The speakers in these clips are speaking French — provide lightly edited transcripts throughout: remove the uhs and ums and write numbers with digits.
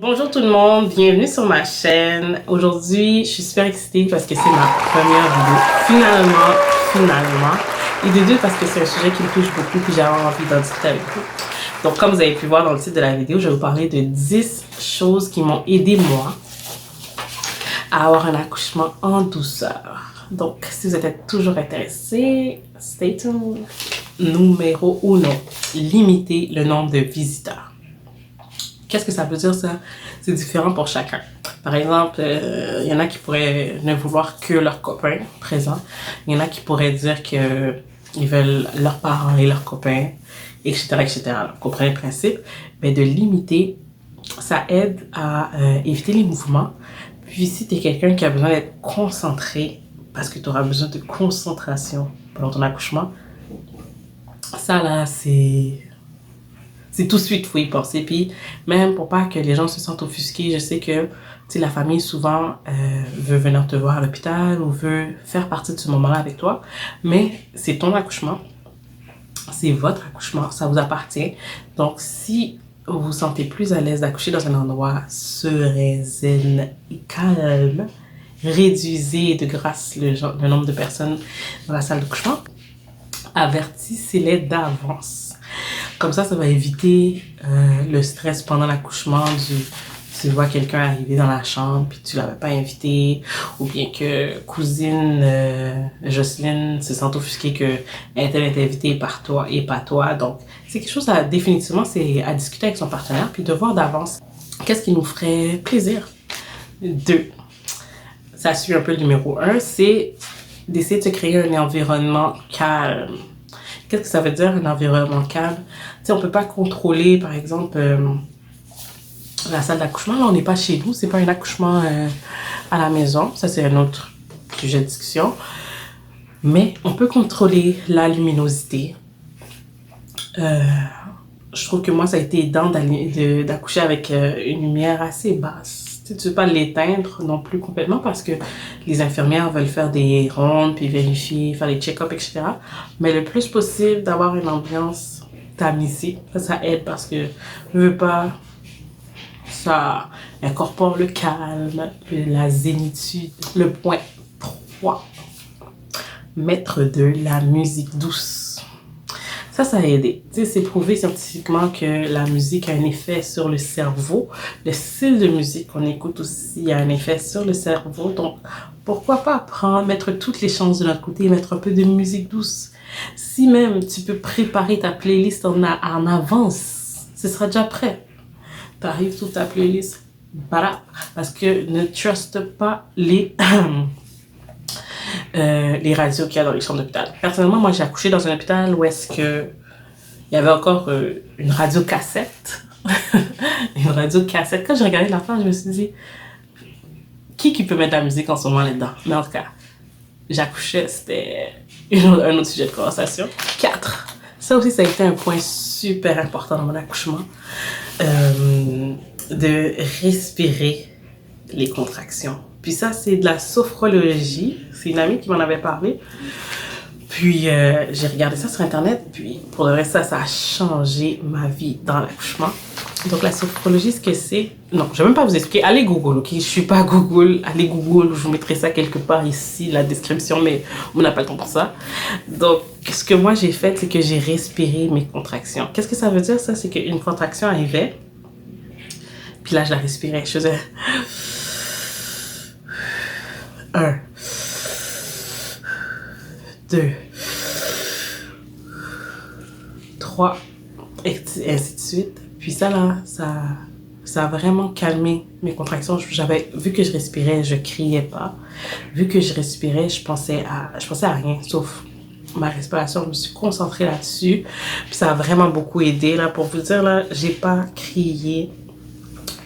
Bonjour tout le monde, bienvenue sur ma chaîne. Aujourd'hui, je suis super excitée parce que c'est ma première vidéo. Finalement. Et de deux, parce que c'est un sujet qui me touche beaucoup et j'avais envie d'en discuter avec vous. Donc, comme vous avez pu voir dans le titre de la vidéo, je vais vous parler de 10 choses qui m'ont aidé moi à avoir un accouchement en douceur. Donc, si vous êtes toujours intéressé, stay tuned. Numéro 1, limiter le nombre de visiteurs. Qu'est-ce que ça veut dire ça? C'est différent pour chacun. Par exemple, il y en a qui pourraient ne vouloir que leurs copains présents. Il y en a qui pourraient dire que ils veulent leurs parents et leurs copains, etc., etc. Vous comprenez le principe? Mais de limiter, ça aide à éviter les mouvements. Puis si tu es quelqu'un qui a besoin d'être concentré, parce que tu auras besoin de concentration pendant ton accouchement, ça là, c'est tout de suite, il faut y penser. Puis même pour pas que les gens se sentent offusqués, je sais que la famille souvent veut venir te voir à l'hôpital ou veut faire partie de ce moment-là avec toi. Mais c'est ton accouchement, c'est votre accouchement, ça vous appartient. Donc si vous vous sentez plus à l'aise d'accoucher dans un endroit serein, zen et calme, réduisez de grâce le nombre de personnes dans la salle d'accouchement. Avertissez-les d'avance. Comme ça va éviter le stress pendant l'accouchement. Tu vois quelqu'un arriver dans la chambre puis tu l'avais pas invité, ou bien que cousine Jocelyne se sent offusquée que elle est invitée par toi et pas toi. Donc c'est quelque chose définitivement, c'est à discuter avec son partenaire puis de voir d'avance qu'est-ce qui nous ferait plaisir. 2, ça suit un peu le numéro 1, c'est d'essayer de se créer un environnement calme. Qu'est-ce que ça veut dire, un environnement calme? Tu sais, on peut pas contrôler, par exemple, la salle d'accouchement. Là, on n'est pas chez nous. C'est pas un accouchement à la maison. Ça, c'est un autre sujet de discussion. Mais on peut contrôler la luminosité. Je trouve que moi, ça a été aidant d'accoucher avec une lumière assez basse. Tu ne veux pas l'éteindre non plus complètement parce que les infirmières veulent faire des rondes, puis vérifier, faire des check-ups, etc. Mais le plus possible d'avoir une ambiance tamisée, ça aide parce que je veux pas, ça incorpore le calme, la zénitude. Le point 3, mettre de la musique douce. Ça a aidé. Tu sais, c'est prouvé scientifiquement que la musique a un effet sur le cerveau. Le style de musique qu'on écoute aussi a un effet sur le cerveau. Donc, pourquoi pas mettre toutes les chances de notre côté et mettre un peu de musique douce. Si même tu peux préparer ta playlist en avance, ce sera déjà prêt. Tu arrives sur ta playlist, voilà. Parce que ne trust pas les radios qu'il y a dans les chambres d'hôpital. Personnellement, moi, j'ai accouché dans un hôpital où est-ce que il y avait encore une radio cassette. Une radio cassette. Quand j'ai regardé l'affaire, je me suis dit, qui peut mettre de la musique en ce moment là-dedans? Mais en tout cas, j'accouchais, c'était un autre sujet de conversation. 4. Ça aussi, ça a été un point super important dans mon accouchement. De respirer les contractions. Puis ça, c'est de la sophrologie. C'est une amie qui m'en avait parlé. Puis j'ai regardé ça sur Internet. Puis pour le reste, ça a changé ma vie dans l'accouchement. Donc la sophrologie, ce que c'est... Non, je ne vais même pas vous expliquer. Allez Google, ok? Je ne suis pas Google. Allez Google. Je vous mettrai ça quelque part ici, la description. Mais on n'a pas le temps pour ça. Donc, ce que moi j'ai fait, c'est que j'ai respiré mes contractions. Qu'est-ce que ça veut dire, ça? C'est qu'une contraction arrivait. Puis là, je la respirais. Je faisais... 1, 2, 3, et ainsi de suite. Puis ça là, ça a vraiment calmé mes contractions. Vu que je respirais, je criais pas. Vu que je respirais, je pensais à rien, sauf ma respiration. Je me suis concentrée là-dessus. Puis ça a vraiment beaucoup aidé. Là, pour vous dire, là, j'ai pas crié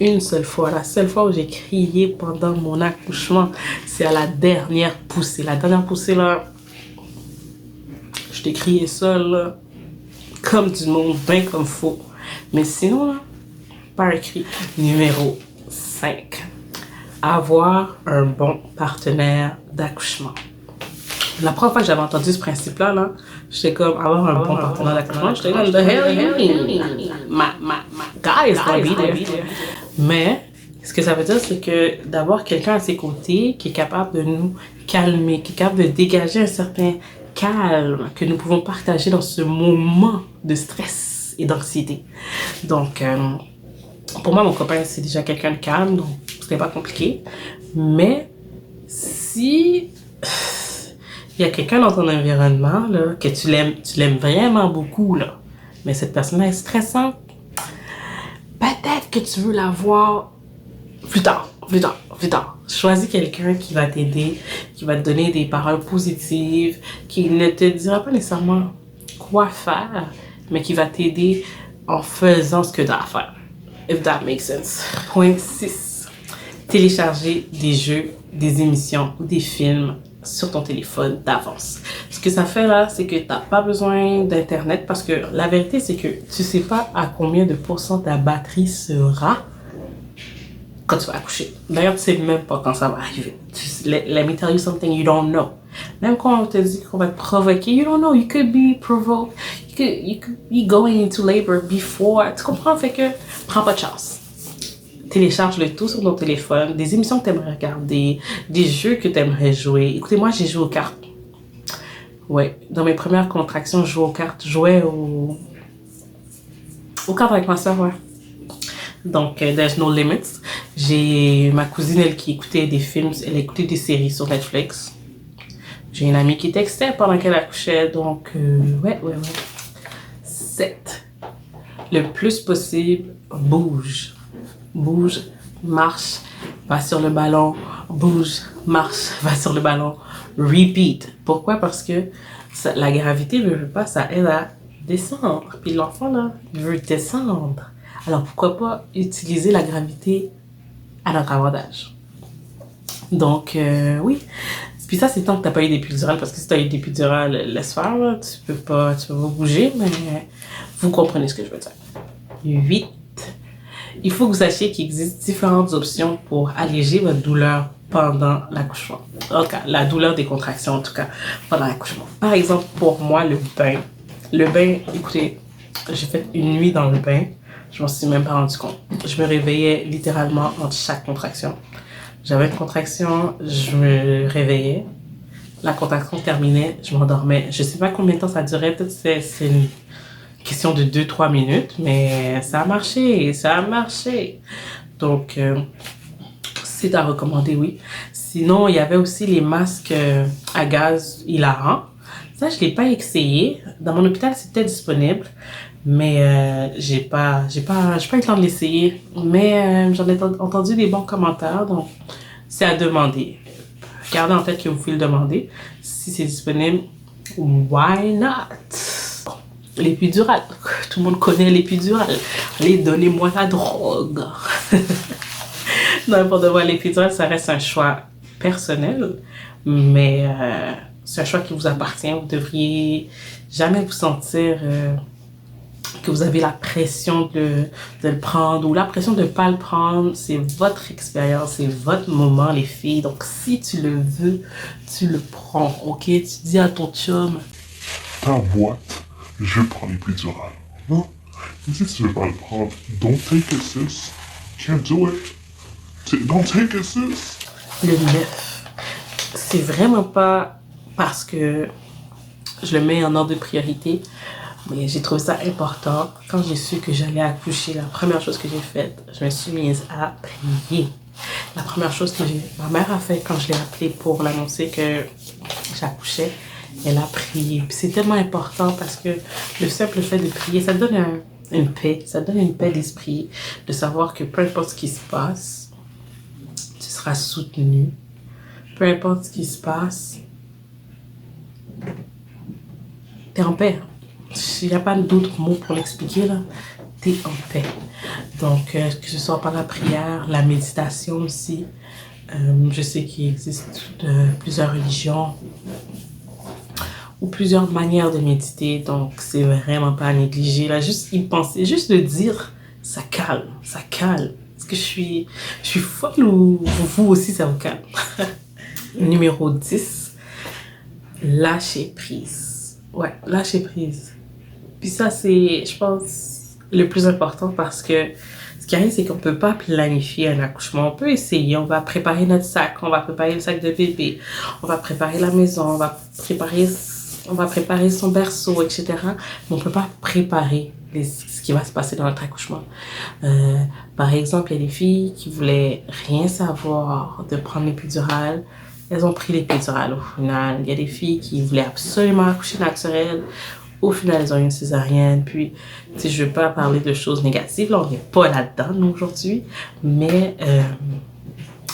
une seule fois. La seule fois où j'ai crié pendant mon accouchement, c'est à la dernière poussée. La dernière poussée, là, je t'ai crié seule, là, comme du monde, bien comme faux. Mais sinon, là, pas un cri. Numéro 5. Avoir un bon partenaire d'accouchement. La première fois que j'avais entendu ce principe-là, là, j'étais comme, avoir un bon partenaire d'accouchement. J'étais comme, the hell you mean? My guy is gonna be there. Mais ce que ça veut dire, c'est que d'avoir quelqu'un à ses côtés qui est capable de nous calmer, qui est capable de dégager un certain calme que nous pouvons partager dans ce moment de stress et d'anxiété. Donc, pour moi, mon copain, c'est déjà quelqu'un de calme, donc c'était pas compliqué. Mais si il y a quelqu'un dans ton environnement là, que tu l'aimes vraiment beaucoup, là, mais cette personne-là est stressante, peut-être que tu veux la voir plus tard. Choisis quelqu'un qui va t'aider, qui va te donner des paroles positives, qui ne te dira pas nécessairement quoi faire, mais qui va t'aider en faisant ce que tu as à faire. If that makes sense. Point 6. Télécharger des jeux, des émissions ou des films sur ton téléphone d'avance. Ce que ça fait là, c'est que tu n'as pas besoin d'internet parce que la vérité, c'est que tu sais pas à combien de pourcents ta batterie sera quand tu vas accoucher. D'ailleurs, tu sais même pas quand ça va arriver. Let me tell you something you don't know. Même quand on te dit qu'on va te provoquer, you don't know. You could be provoked. You could be going into labor before. Tu comprends? Fait que prends pas de chance. Télécharge le tout sur ton téléphone, des émissions que tu aimerais regarder, des jeux que tu aimerais jouer. Écoutez, moi, j'ai joué aux cartes. Ouais, dans mes premières contractions, je jouais aux cartes. Je jouais aux cartes avec ma soeur, ouais. Donc, there's no limits. J'ai ma cousine, elle, qui écoutait des films, elle écoutait des séries sur Netflix. J'ai une amie qui textait pendant qu'elle accouchait, donc, ouais. 7. Le plus possible, bouge, marche, va sur le ballon, bouge, marche, va sur le ballon, repeat. Pourquoi? Parce que la gravité ne veut pas, ça aide à descendre. Puis l'enfant, là, il veut descendre. Alors pourquoi pas utiliser la gravité à notre avantage? Donc, oui. Puis ça, c'est tant que tu n'as pas eu d'épidurale, parce que si tu as eu d'épidurale, laisse faire, là. Tu peux pas bouger, mais vous comprenez ce que je veux dire. 8. Il faut que vous sachiez qu'il existe différentes options pour alléger votre douleur pendant l'accouchement. Ok, la douleur des contractions, en tout cas, pendant l'accouchement. Par exemple, pour moi, le bain. Le bain, écoutez, j'ai fait une nuit dans le bain. Je m'en suis même pas rendu compte. Je me réveillais littéralement entre chaque contraction. J'avais une contraction, je me réveillais. La contraction terminait, je m'endormais. Je sais pas combien de temps ça durait. Peut-être c'est une question de 2-3 minutes, mais ça a marché. Donc, c'est à recommander, oui. Sinon, il y avait aussi les masques à gaz hilarants. Ça, je l'ai pas essayé. Dans mon hôpital, c'était disponible, mais j'ai pas eu le temps de l'essayer. Mais j'en ai entendu des bons commentaires, donc c'est à demander. Gardez en tête que vous pouvez le demander. Si c'est disponible, why not? L'épidural. Tout le monde connaît l'épidural. Allez, donnez-moi la drogue. Non, pour de vrai, l'épidural, ça reste un choix personnel, mais c'est un choix qui vous appartient. Vous devriez jamais vous sentir que vous avez la pression de le prendre ou la pression de ne pas le prendre. C'est votre expérience, c'est votre moment, les filles. Donc, si tu le veux, tu le prends, ok? Tu dis à ton chum, ta boîte, je prends l'épidural. Non? Et si tu veux pas le prendre, don't take it, sis. Can't do it. Don't take it, sis. Le 9. C'est vraiment pas parce que je le mets en ordre de priorité, mais j'ai trouvé ça important. Quand j'ai su que j'allais accoucher, la première chose que j'ai faite, je me suis mise à prier. La première chose que ma mère a fait quand je l'ai appelée pour l'annoncer que j'accouchais, elle a prié. Puis c'est tellement important parce que le simple fait de prier, ça donne une paix. Ça donne une paix d'esprit de savoir que peu importe ce qui se passe, tu seras soutenu. Peu importe ce qui se passe, t'es en paix. Il n'y a pas d'autres mots pour l'expliquer, là. T'es en paix. Donc, que ce soit par la prière, la méditation aussi. Je sais qu'il existe plusieurs religions ou plusieurs manières de méditer, donc c'est vraiment pas à négliger. Là, juste y penser, juste le dire, ça calme. Est-ce que je suis folle ou vous aussi ça vous calme? Numéro 10, lâcher prise. Ouais, lâcher prise. Puis ça, c'est, je pense, le plus important parce que Ce qui arrive, c'est qu'on peut pas planifier un accouchement. On peut essayer, on va préparer notre sac, on va préparer le sac de bébé, on va préparer la maison, on va préparer son berceau, etc. Mais on peut pas préparer ce qui va se passer dans notre accouchement. Par exemple, il y a des filles qui voulaient rien savoir de prendre l'épidurale. Elles ont pris l'épidurale au final. Il y a des filles qui voulaient absolument accoucher naturel. Au final, elles ont eu une césarienne. Puis, tu sais, je veux pas parler de choses négatives. Là, on n'est pas là-dedans, nous, aujourd'hui. Mais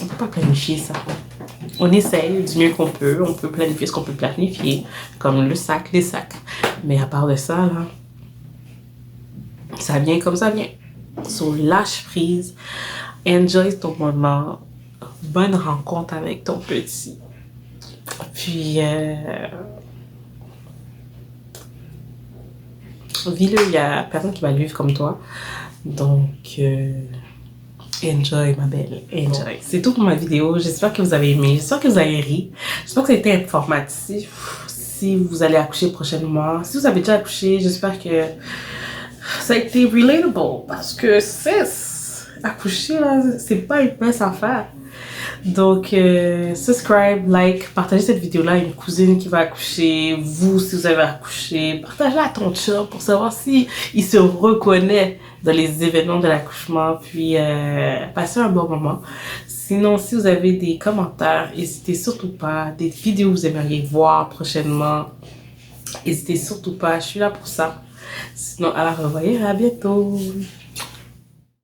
on peut pas planifier ça. On essaye du mieux qu'on peut. On peut planifier ce qu'on peut planifier, comme le sac, les sacs. Mais à part de ça, là, ça vient comme ça vient. So, lâche prise. Enjoy ton moment. Bonne rencontre avec ton petit. Puis, vis-le, il y a personne qui va le vivre comme toi. Donc, enjoy, ma belle. Enjoy. C'est tout pour ma vidéo. J'espère que vous avez aimé. J'espère que vous avez ri. J'espère que ça a été informatif. Si vous allez accoucher prochainement. Si vous avez déjà accouché, j'espère que ça a été relatable. Parce que accoucher, là, c'est pas une mince affaire. Donc, subscribe, like, partagez cette vidéo-là à une cousine qui va accoucher. Vous, si vous avez accouché, partagez-la à ton chum pour savoir si il se reconnaît dans les événements de l'accouchement. Puis, passez un bon moment. Sinon, si vous avez des commentaires, n'hésitez surtout pas. Des vidéos que vous aimeriez voir prochainement, n'hésitez surtout pas. Je suis là pour ça. Sinon, à la revoyure, à bientôt.